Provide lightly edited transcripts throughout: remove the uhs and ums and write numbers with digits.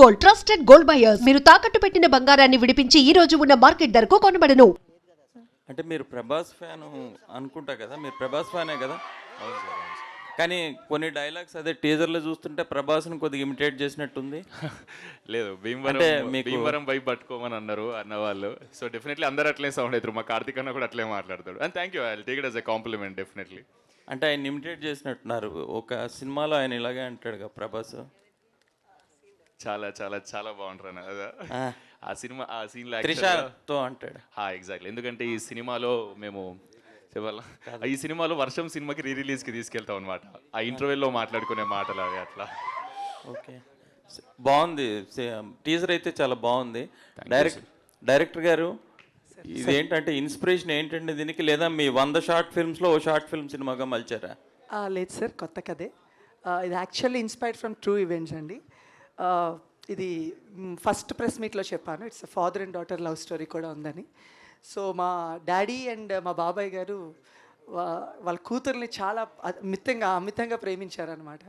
Gold, trusted gold buyers. మీరు తాకట్టు పెట్టిన బంగారాన్ని విడిపించి ఈ రోజు ఉన్న మార్కెట్ ధరకు కొనబడను. అంటే మీరు ప్రభాస్ ఫ్యాన్ అనుకుంటా కదా, మీరు ప్రభాస్ ఫ్యానే కదా? కానీ కొన్ని డైలాగ్స్ అదే టీజర్లో చూస్తుంటే ప్రభాస్ని కొద్దిగా ఇమిటేట్ చేసినట్టుంది. లేదు అంటే మీకు- భీమవరం వైపు పట్టుకోమని అన్నారు అన్నవాళ్ళు. సో డెఫినెట్లీ అందరూ అట్లే సౌండ్ అవుతారు. మా కార్తీక్ అన్న కూడా అట్లే మాట్లాడతాడు. And thank you, I take it as a compliment definitely. అంటే ఆయన ఇమిటేట్ చేసినట్టున్నారు. ఒక సినిమాలో ఆయన ఇలాగే అంటాడు కదా ప్రభాస్. చాలా చాలా చాలా బాగుంటారు అన్న కదా. ఆ సీన్లో త్రిషతో అంటాడు. ఎగ్జాక్ట్లీ. ఎందుకంటే ఈ సినిమాలో మేము చెప్పాలా, ఈ సినిమాలో వర్షం సినిమాకి రిలీజ్కి తీసుకెళ్తాం అనమాట. ఆ ఇంటర్వ్యూలో మాట్లాడుకునే మాటలు అవి అట్లా. ఓకే, బాగుంది. టీజర్ అయితే చాలా బాగుంది. డైరెక్టర్ గారు, ఇదేంటంటే ఇన్స్పిరేషన్ ఏంటంటే దీనికి, లేదా మీ 100 షార్ట్ ఫిల్మ్స్లో ఓ షార్ట్ ఫిల్మ్ సినిమాగా మలిచారా? లేదు సార్, కొత్త కథే. ఇది actually inspired from true events అండి. ఇది ఫస్ట్ ప్రెస్ మీట్లో చెప్పాను, it's father and daughter love story కూడా ఉందని. సో మా డాడీ అండ్ మా బాబాయ్ గారు వాళ్ళ కూతుర్ని చాలా అమితంగా ప్రేమించారనమాట.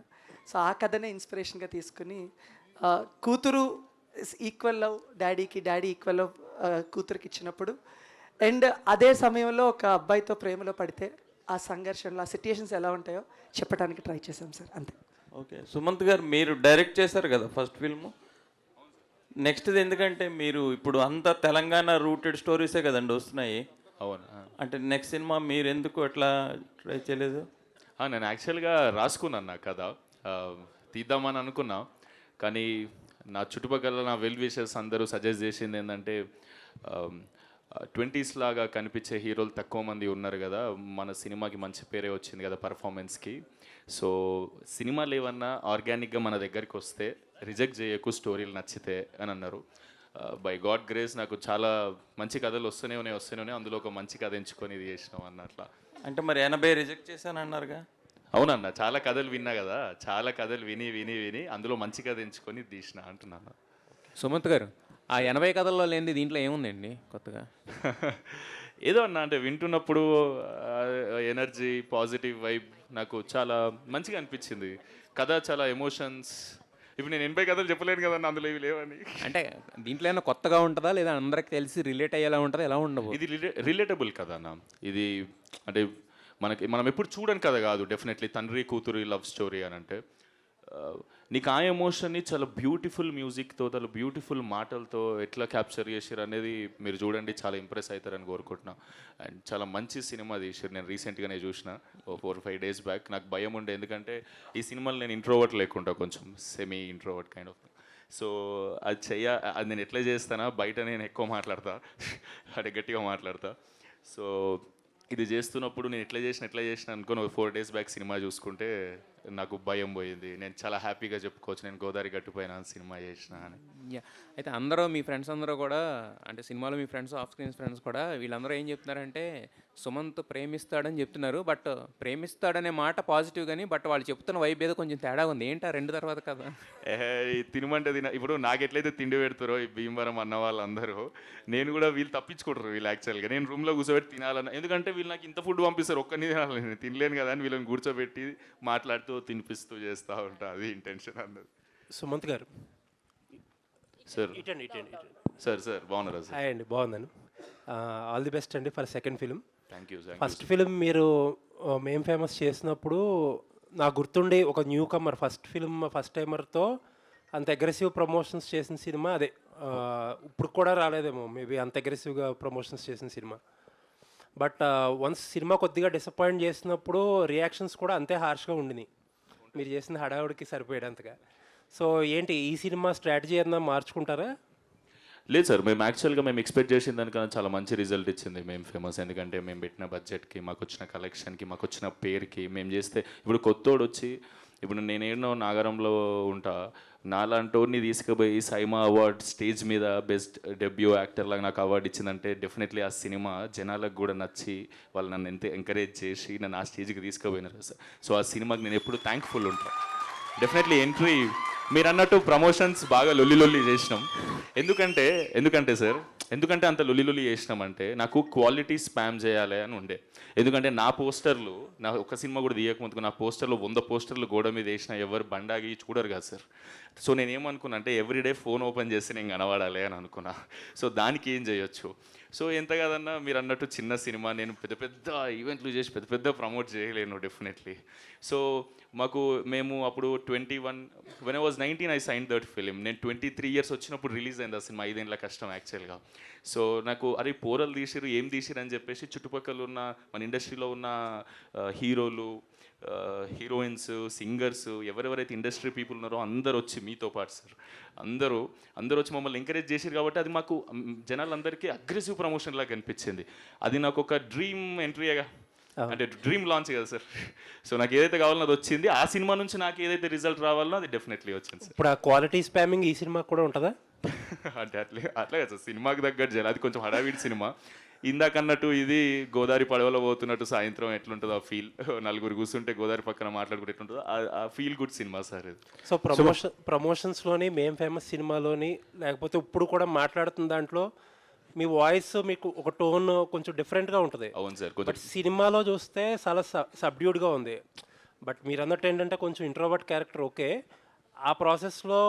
సో ఆ కథనే ఇన్స్పిరేషన్గా తీసుకుని కూతురు ఈక్వల్ లవ్ డాడీకి, డాడీ ఈక్వల్ లవ్ కూతురికి ఇచ్చినప్పుడు, అండ్ అదే సమయంలో ఒక అబ్బాయితో ప్రేమలో పడితే ఆ సంఘర్షణలో ఆ సిట్యుయేషన్స్ ఎలా ఉంటాయో చెప్పడానికి ట్రై చేశాం సార్, అంతే. ఓకే, సుమంత్ గారు మీరు డైరెక్ట్ చేశారు కదా ఫస్ట్ ఫిల్మ్. నెక్స్ట్ది ఎందుకంటే మీరు ఇప్పుడు అంతా తెలంగాణ రూటెడ్ స్టోరీసే కదండి వస్తున్నాయి. అవును. అంటే నెక్స్ట్ సినిమా మీరు ఎందుకు అట్లా ట్రై చేయలేదు? నేను యాక్చువల్గా రాసుకున్నాను నా కథ, తీద్దామని అనుకున్నా. కానీ నా చుట్టుపక్కల నా వెల్ విషర్స్ అందరూ సజెస్ట్ చేసింది ఏంటంటే 20s లాగా కనిపించే హీరోలు తక్కువ మంది ఉన్నారు కదా, మన సినిమాకి మంచి పేరే వచ్చింది కదా పర్ఫార్మెన్స్కి. సో సినిమాలు ఏమన్నా ఆర్గానిక్గా మన దగ్గరికి వస్తే రిజెక్ట్ చేయకు, స్టోరీలు నచ్చితే అని అన్నారు. బై గాడ్ గ్రేస్ నాకు చాలా మంచి కథలు వస్తూనే ఉన్నాయి. అందులో ఒక మంచి కథ ఎంచుకొని ఇది చేసినాం అన్నట్లా. అంటే మరి 80 రిజెక్ట్ చేశాను అన్నారుగా? అవునన్న, చాలా కథలు విన్నా కదా, చాలా కథలు విని అందులో మంచి కథ ఎంచుకొని తీసిన అంటున్నాను. సుమంత్ గారు, ఆ 80 కథల్లో లేనిది దీంట్లో ఏముందండి కొత్తగా? ఏదో అన్న, అంటే వింటున్నప్పుడు ఎనర్జీ, పాజిటివ్ వైబ్ నాకు చాలా మంచిగా అనిపించింది. కథ చాలా ఎమోషన్స్. ఇప్పుడు నేను 80 కథలు చెప్పలేను కదన్న, అందులో ఇవి లేవని. అంటే దీంట్లో ఏమైనా కొత్తగా ఉంటుందా, లేదా అందరికి తెలిసి రిలేట్ అయ్యేలా ఉంటుందా, ఎలా ఉండవు? ఇది రిలేటబుల్ కదా అన్న. ఇది అంటే మనం ఎప్పుడు చూడని కథ కాదు. డెఫినెట్లీ తండ్రి కూతురు లవ్ స్టోరీ అని అంటే నీకు ఆ ఎమోషన్ని చాలా బ్యూటిఫుల్ మ్యూజిక్తో, చాలా బ్యూటిఫుల్ మాటలతో ఎట్లా క్యాప్చర్ చేసారు అనేది మీరు చూడండి, చాలా ఇంప్రెస్ అవుతారని కోరుకుంటున్నా. అండ్ చాలా మంచి సినిమా తీసారు. నేను రీసెంట్గానే చూసిన 4-5 days బ్యాక్. నాకు భయం ఉండే, ఎందుకంటే ఈ సినిమాలో నేను ఇంట్రోవర్ట్ లేకుండా కొంచెం semi introvert kind of. So అది నేను ఎట్లా చేస్తానా, బయట నేను ఎక్కువ మాట్లాడతా, అంటే గట్టిగా మాట్లాడతా. సో ఇది చేస్తున్నప్పుడు నేను ఎట్లా చేసిన అనుకుని 4 days బ్యాక్ సినిమా చూసుకుంటే నాకు భయం పోయింది. నేను చాలా హ్యాపీగా చెప్పుకోవచ్చు, నేను గోదావరి గట్టుపైన సినిమా చేసిన అని. అయితే అందరూ మీ ఫ్రెండ్స్ అందరూ కూడా, అంటే సినిమాలో మీ ఫ్రెండ్స్, ఆఫ్ స్క్రీన్ ఫ్రెండ్స్ కూడా, వీళ్ళందరూ ఏం చెప్తున్నారంటే సుమంత్ ప్రేమిస్తాడని చెప్తున్నారు. బట్ ప్రేమిస్తాడనే మాట పాజిటివ్ కానీ, బట్ వాళ్ళు చెప్తున్న వైబ్ ఏదో కొంచెం తేడా ఉంది. ఏంటా 2 తర్వాత కదా? తినమంటే ఇప్పుడు నాకు ఎట్లయితే తిండి పెడతారో ఈ భీమవరం అన్న వాళ్ళందరూ, నేను కూడా వీళ్ళు తప్పించుకుంటారు. వీళ్ళు యాక్చువల్గా నేను రూమ్లో కూర్చోబెట్టి తినాలన్న, ఎందుకంటే వీళ్ళు నాకు ఇంత ఫుడ్ పంపిస్తారు, ఒక్కని తినాలి, నేను తినలేను కదా అని వీళ్ళని కూర్చోబెట్టి మాట్లాడుతూ తినిపిస్తూ చేస్తూ ఉంటా. అది ఇంటెన్షన్ అన్నది. సుమంత్ గారు సార్ సార్ బాగున్నారా సార్? హాయ్ అండి, బాగున్నాను. ఆల్ ది బెస్ట్ అండి for second film. Thank you. First film మీరు మేం ఫేమస్ చేసినప్పుడు నాకు గుర్తుండి, ఒక newcomer first film first టైమర్తో అంత అగ్రెసివ్ ప్రమోషన్స్ చేసిన సినిమా అదే. ఇప్పుడు కూడా రాలేదేమో మేబీ అంత అగ్రెసివ్గా ప్రమోషన్స్ చేసిన సినిమా. బట్ వన్స్ సినిమా కొద్దిగా డిసప్పాయింట్ చేసినప్పుడు రియాక్షన్స్ కూడా అంతే హార్ష్గా ఉండినాయి, మీరు చేసిన హడావుడికి సరిపోయేంతగా. సో ఏంటి ఈ సినిమా స్ట్రాటజీ ఏదైనా మార్చుకుంటారా? లేదు సార్, మేము యాక్చువల్గా ఎక్స్పెక్ట్ చేసిన దానికన్నా చాలా మంచి రిజల్ట్ ఇచ్చింది మేము ఫేమస్. ఎందుకంటే మేము పెట్టిన బడ్జెట్కి, మాకు వచ్చిన కలెక్షన్కి, మాకు వచ్చిన పేరుకి, మేము చేస్తే ఇప్పుడు కొత్తోడు వచ్చి, ఇప్పుడు నేనేనో నాగరంలో ఉంటా, నాలాంటోడిని తీసుకుపోయి సైమా అవార్డ్ స్టేజ్ మీద బెస్ట్ డెబ్యూ యాక్టర్ లాగా నాకు అవార్డు ఇచ్చిందంటే డెఫినెట్లీ ఆ సినిమా జనాలకు కూడా నచ్చి వాళ్ళు నన్ను ఎంత ఎంకరేజ్ చేసి నన్ను ఆ స్టేజ్కి తీసుకుపోయినారు సార్. సో ఆ సినిమాకి నేను ఎప్పుడు థ్యాంక్ఫుల్ ఉంటాను. డెఫినెట్లీ ఎంట్రీ మీరు అన్నట్టు ప్రమోషన్స్ బాగా లొల్లి చేసినాం. ఎందుకంటే సార్, ఎందుకంటే అంత లొల్లి చేసినామంటే నాకు క్వాలిటీ స్పామ్ చేయాలి అని ఉండే. ఎందుకంటే నా పోస్టర్లు, నా ఒక సినిమా కూడా తీయకముందుకు నా పోస్టర్లు 100 పోస్టర్లు గోడ మీద వేసిన ఎవరు బండాగి చూడరు కదా సార్. సో నేనేమనుకున్నా అంటే ఎవ్రీడే ఫోన్ ఓపెన్ చేసి నేను కనబడాలి అని అనుకున్నా. సో దానికి ఏం చేయొచ్చు? సో ఎంత కాదన్నా మీరు అన్నట్టు చిన్న సినిమా, నేను పెద్ద పెద్ద ఈవెంట్లు చేసి పెద్ద పెద్ద ప్రమోట్ చేయలేను డెఫినెట్లీ. సో మేము అప్పుడు 21 when I was 19 I sign that film. నేను 23 ఇయర్స్ వచ్చినప్పుడు రిలీజ్ అయింది ఆ సినిమా. 5 ఏళ్ళ కష్టం యాక్చువల్గా. సో నాకు అరే పోరలు తీసిరు, ఏం తీసిరు అని చెప్పేసి చుట్టుపక్కల ఉన్న మన ఇండస్ట్రీలో ఉన్న హీరోలు, హీరోయిన్స్, సింగర్స్, ఎవరెవరైతే ఇండస్ట్రీ పీపుల్ ఉన్నారో అందరూ వచ్చి మీతో పాటు సార్ అందరూ వచ్చి మమ్మల్ని ఎంకరేజ్ చేశారు. కాబట్టి అది మాకు జనాలందరికీ అగ్రెసివ్ ప్రమోషన్ లాగా కనిపించింది. అది నాకు ఒక డ్రీమ్ ఎంట్రీగా, అంటే డ్రీమ్ లాంచ్ కదా సార్. సో నాకు ఏదైతే కావాలో అది వచ్చింది. ఆ సినిమా నుంచి నాకు ఏదైతే రిజల్ట్ రావాలో అది డెఫినెట్లీ వచ్చింది సార్. ఇప్పుడు ఆ క్వాలిటీ స్పామింగ్ ఈ సినిమా కూడా ఉంటుందా? అంటే అట్లా కదా సార్, సినిమాకి తగ్గట్టు చేయాలి. అది కొంచెం హడావిడి సినిమా. ఇందాక అన్నట్టు ఇది గోదావరి పడవలో పోతున్నట్టు సాయంత్రం ఎట్లుంటుందో ఆ ఫీల్, నలుగురు కూర్చుంటే గోదావరి పక్కన మాట్లాడుకుంటే ఎట్లుంటుందో ఆ ఫీల్ గుడ్ సినిమా సార్ ఇది. సో ప్రమోషన్స్లోని మేం ఫేమస్ సినిమాలోని లేకపోతే ఇప్పుడు కూడా మాట్లాడుతున్న దాంట్లో మీ వాయిస్ మీకు ఒక టోన్ కొంచెం డిఫరెంట్గా ఉంటుంది. అవును సార్. బట్ సినిమాలో చూస్తే చాలా సబ్డ్యూడ్గా ఉంది. బట్ మీరు అన్నట్టు ఏంటంటే కొంచెం ఇంట్రోవర్ట్ క్యారెక్టర్. ఓకే, ఆ ప్రాసెస్లో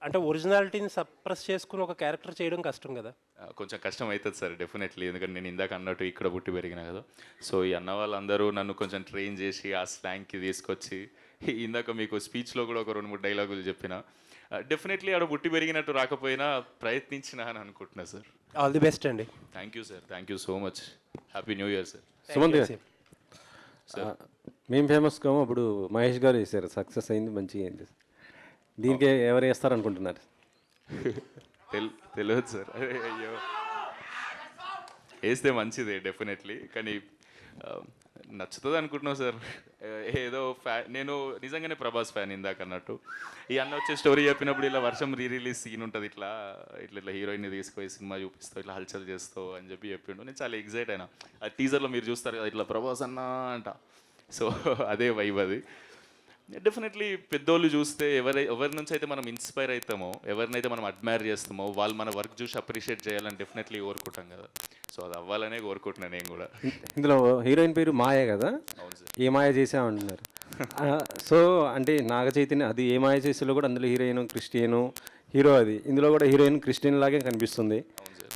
అంటే ఒరిజినాలిటీని సప్రెస్ చేసుకుని ఒక క్యారెక్టర్ చేయడం కష్టం కదా? కొంచెం కష్టం అవుతుంది సార్ డెఫినెట్లీ. ఎందుకంటే నేను ఇందాక అన్నట్టు ఇక్కడ పుట్టి పెరిగినా కదా. సో ఈ అన్న వాళ్ళందరూ నన్ను కొంచెం ట్రైన్ చేసి ఆ స్లాంగ్కి తీసుకొచ్చి, ఇందాక మీకు స్పీచ్లో కూడా ఒక 2-3 డైలాగులు చెప్పిన, డెఫినెట్లీ ఆడ పుట్టి పెరిగినట్టు రాకపోయినా ప్రయత్నించిన అని అనుకుంటున్నా సార్. ఆల్ ది బెస్ట్ అండి. Thank you sir, thank you so much. Happy new year sir. Sumanth గారు, మేము ఫేమస్ కాము, అప్పుడు మహేష్ గారు చేశారు, సక్సెస్ అయింది, మంచిగా అయింది. దీనికి ఎవరు వేస్తారు అనుకుంటున్నారు? తెలియదు సార్. అయ్యో, వేస్తే మంచిదే డెఫినెట్లీ, కానీ నచ్చుతుంది అనుకుంటున్నావు సార్. ఏదో నేను నిజంగానే ప్రభాస్ ఫ్యాన్ ఇందాక అన్నట్టు. ఈ అన్న వచ్చే స్టోరీ చెప్పినప్పుడు ఇలా వర్షం రిలీజ్ సీన్ ఉంటుంది, ఇట్లా హీరోయిన్ని తీసుకుపోయి సినిమా చూపిస్తావు, ఇట్లా హల్చల్ చేస్తావు అని చెప్పిండు. నేను చాలా ఎగ్జైట్ అయినా. ఆ టీజర్లో మీరు చూస్తారు కదా, ఇట్లా ప్రభాస్ అన్న అంట. సో అదే వైబ్ అది. డెఫినెట్లీ పెద్దోళ్ళు చూస్తే ఎవరి నుంచి అయితే మనం ఇన్స్పైర్ అవుతామో, ఎవరినైతే మనం అడ్మైర్ చేస్తామో, వాళ్ళు మన వర్క్ చూసి అప్రిషియేట్ చేయాలని డెఫినెట్లీ కోరుకుంటాం కదా. సో అది అవ్వాలనే కోరుకుంటున్నాను నేను కూడా. ఇందులో హీరోయిన్ పేరు మాయ కదా? అవును సార్. ఏ మాయ చేసామంటున్నారు. సో అంటే నాగ చైతన్య అది ఏ మాయ చేసేలో కూడా అందులో హీరోయిన్ క్రిస్టియను హీరో, అది ఇందులో కూడా హీరోయిన్ క్రిస్టియన్ లాగే కనిపిస్తుంది.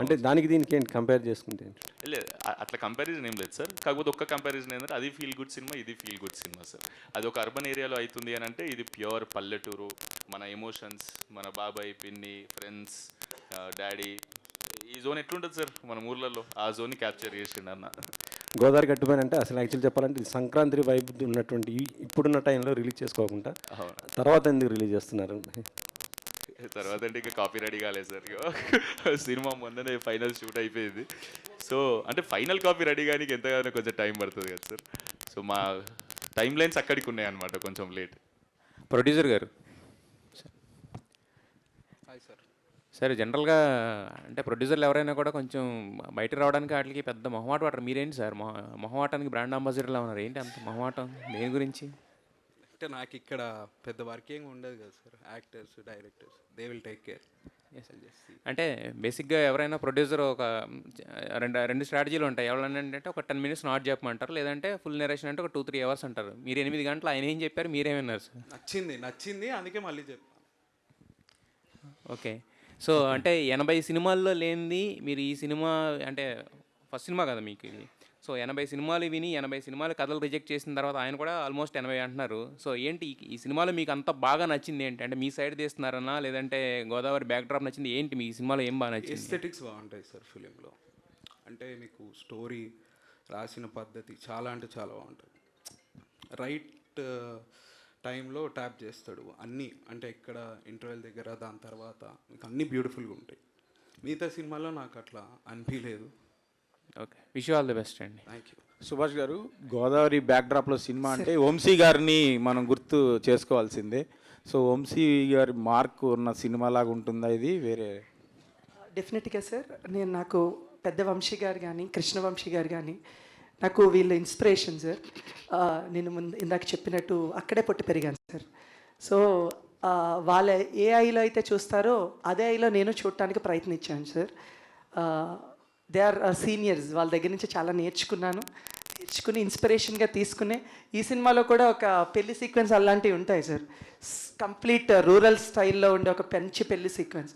అంటే దానికి దీనికి ఏంటి కంపేర్ చేసుకుంటే? లేదు, అట్లా కంపారిజన్ ఏం లేదు సార్. కాకపోతే ఒక్క కంపారిజన్ ఏంటంటే అది ఫీల్ గుడ్ సినిమా, ఇది ఫీల్ గుడ్ సినిమా సార్. అది ఒక అర్బన్ ఏరియాలో అవుతుంది అని అంటే, ఇది ప్యూర్ పల్లెటూరు, మన ఎమోషన్స్, మన బాబాయ్, పిన్ని, ఫ్రెండ్స్, డాడీ, ఈ జోన్ ఎట్లుంటుంది సార్ మన ఊర్లలో, ఆ జోన్ని క్యాప్చర్ చేసిండు అన్న. గోదావరి గట్టుపైన అంటే అసలు యాక్చువల్ చెప్పాలంటే ఇది సంక్రాంతి వైబ్ ఉన్నటువంటి ఇప్పుడున్న టైంలో రిలీజ్ చేసుకోకుండా తర్వాత ఎందుకు రిలీజ్ చేస్తున్నారు? తర్వాత అంటే ఇంకా కాపీ రెడీ కాలేదు సార్. సినిమా మొన్ననే ఫైనల్ షూట్ అయిపోయింది. సో అంటే ఫైనల్ కాపీ రెడీ కానీ ఎంతగానో కొంచెం టైం పడుతుంది కదా సార్. సో మా టైం లైన్స్ అక్కడికి ఉన్నాయన్నమాట, కొంచెం లేట్. ప్రొడ్యూసర్ గారు సరే, జనరల్గా అంటే ప్రొడ్యూసర్లు ఎవరైనా కూడా కొంచెం బయటకు రావడానికి వాటికి పెద్ద మొహమాట పడరు. మీరేంటి సార్ మొహమాటానికి బ్రాండ్ అంబాసిడర్లా ఉన్నారు, ఏంటి అంత మొహమాటం దేని గురించి? అంటే నాకు ఇక్కడ పెద్ద వర్కింగ్ ఉండదు కదా sir. Actors, directors, they will take care. అంటే బేసిక్గా ఎవరైనా ప్రొడ్యూసర్ ఒక రెండు స్ట్రాటజీలు ఉంటాయి. ఎవరంటే ఒక 10 minutes నాట్ చెప్పమంటారు, లేదంటే ఫుల్ నెరేషన్ అంటే ఒక 2-3 hours అంటారు. మీరు 8 గంటలు ఆయన ఏం చెప్పారు, మీరేమన్నారు సార్? నచ్చింది అందుకే మళ్ళీ చెప్పాను. ఓకే, సో అంటే 80 సినిమాల్లో లేనిది మీరు ఈ సినిమా అంటే ఫస్ట్ సినిమా కదా మీకు ఇది. సో 80 సినిమాలు విని 80 సినిమాలు కథలు రిజెక్ట్ చేసిన తర్వాత ఆయన కూడా ఆల్మోస్ట్ 80 అంటున్నారు. సో ఏంటి ఈ సినిమాలో మీకు అంత బాగా నచ్చింది ఏంటి? అంటే మీ సైడ్ తీస్తున్నారన్నా, లేదంటే గోదావరి బ్యాక్డ్రాప్ నచ్చింది ఏంటి? మీ సినిమాలో ఏం బాగా నచ్చింది? ఎస్థెటిక్స్ బాగుంటాయి సార్ ఫిలింలో. అంటే మీకు స్టోరీ రాసిన పద్ధతి చాలా అంటే చాలా బాగుంటుంది. రైట్ టైంలో ట్యాప్ చేస్తాడు అన్నీ. అంటే ఇక్కడ ఇంటర్వెల్ దగ్గర, దాని తర్వాత మీకు అన్నీ బ్యూటిఫుల్గా ఉంటాయి. మిగతా సినిమాలో నాకు అట్లా అనిపించలేదు. Okay, wish you all the best అండి. Thank you. సుభాష్ గారు, గోదావరి బ్యాక్డ్రాప్లో సినిమా అంటే వంశీ గారిని మనం గుర్తు చేసుకోవాల్సిందే. సో వంశీ గారి మార్క్ ఉన్న సినిమా లాగా ఉంటుందా ఇది? వేరే డెఫినెట్గా సార్. నాకు పెద్ద వంశీ గారు కానీ, కృష్ణవంశీ గారు కానీ నాకు వీళ్ళ ఇన్స్పిరేషన్ సార్. నేను ఇందాక చెప్పినట్టు అక్కడే పుట్టి పెరిగాను సార్. సో వాళ్ళ ఏ ఐలో అయితే చూస్తారో అదే ఐలో నేను చూడటానికి ప్రయత్నించాను సార్. దే ఆర్ సీనియర్స్, వాళ్ళ దగ్గర నుంచి చాలా నేర్చుకున్నాను. తెచ్చుకుని ఇన్స్పిరేషన్గా తీసుకునే ఈ సినిమాలో కూడా ఒక పెళ్లి సీక్వెన్స్ అలాంటివి ఉంటాయి సార్. కంప్లీట్ రూరల్ స్టైల్లో ఉండే ఒక మంచి పెళ్లి సీక్వెన్స్.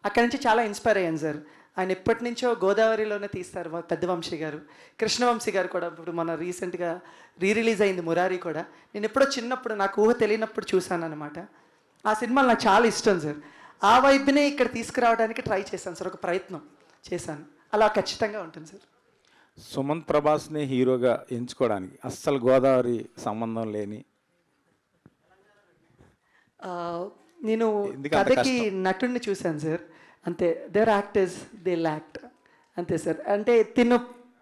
అక్కడి నుంచి చాలా ఇన్స్పైర్ అయ్యాను సార్. ఆయన ఎప్పటి నుంచో గోదావరిలోనే తీస్తారు పెద్ద వంశీ గారు, కృష్ణవంశీ గారు కూడా ఇప్పుడు మన రీసెంట్గా రిలీజ్ అయింది మురారి కూడా. నేను ఎప్పుడో చిన్నప్పుడు నాకు ఊహ తెలియనప్పుడు చూశాను అనమాట. ఆ సినిమాలు నాకు చాలా ఇష్టం సార్. ఆ వైపునే ఇక్కడ తీసుకురావడానికి ట్రై చేశాను సార్, ఒక ప్రయత్నం చేశాను. అలా ఖచ్చితంగా ఉంటుంది సార్. సుమంత్ ప్రభాస్ని హీరోగా ఎంచుకోవడానికి అస్సలు గోదావరి సంబంధం లేని నేను ఎందుకు అంత కథకి నటుడిని చూశాను సార్, అంతే. దేర్ యాక్టర్స్ దే యాక్ట్ అంతే సార్. అంటే తిను